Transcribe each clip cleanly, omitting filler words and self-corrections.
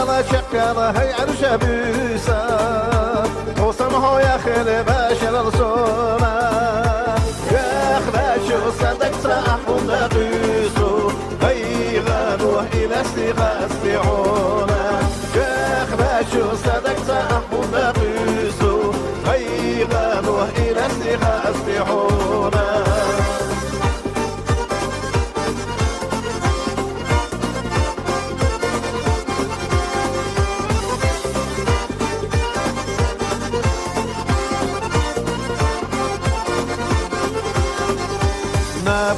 شكالا هي عرش بيسا وسمحوا يا خير باشر الصونا يا خلاشو صدق صاحب نقيسو هي غانوه إلى استغاثيعونا يا خلاشو صدق صاحب نقيسو هي غانوه إلى استغاثيعونا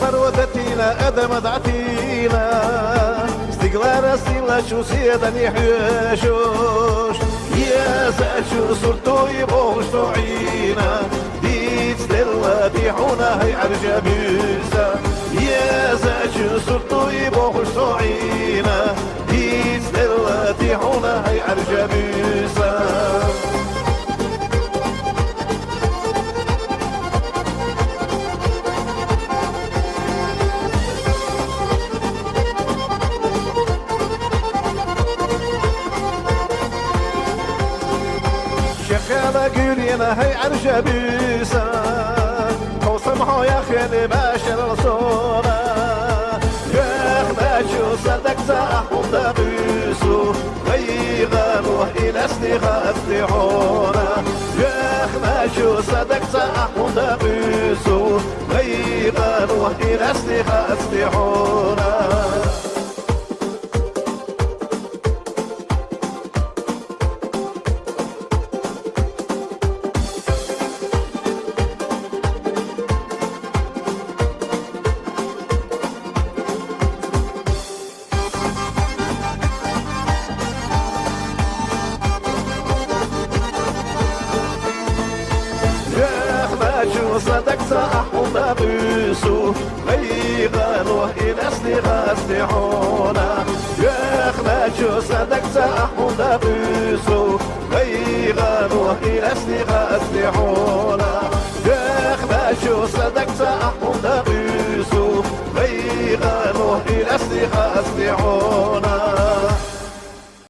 برودتينا أدم دعتينا استقلال سيلا شو سيدني حيشوش يا سأشو صرتو يبوش تعينا ديت دلواتي حونا هي عرجة بيسا يا سأشو صرتو يبوش تعينا ديت دلواتي حونا هي عرجة بيسا شخالة قولينا هي عرشة بيسا وسمحوا يا خيلي باشر الصورة يا خباشو صدق صاحب دقيسو هي غانوه إلى استغاثيعونا يا خباشو صدق صاحب دقيسو هي غانوه إلى استغاثيعونا صدق صاحب نقيسو هي غانوه إلى استغاثيعونا يا خماشو صدق صاحب نقيسو هي غانوه إلى استغاثيعونا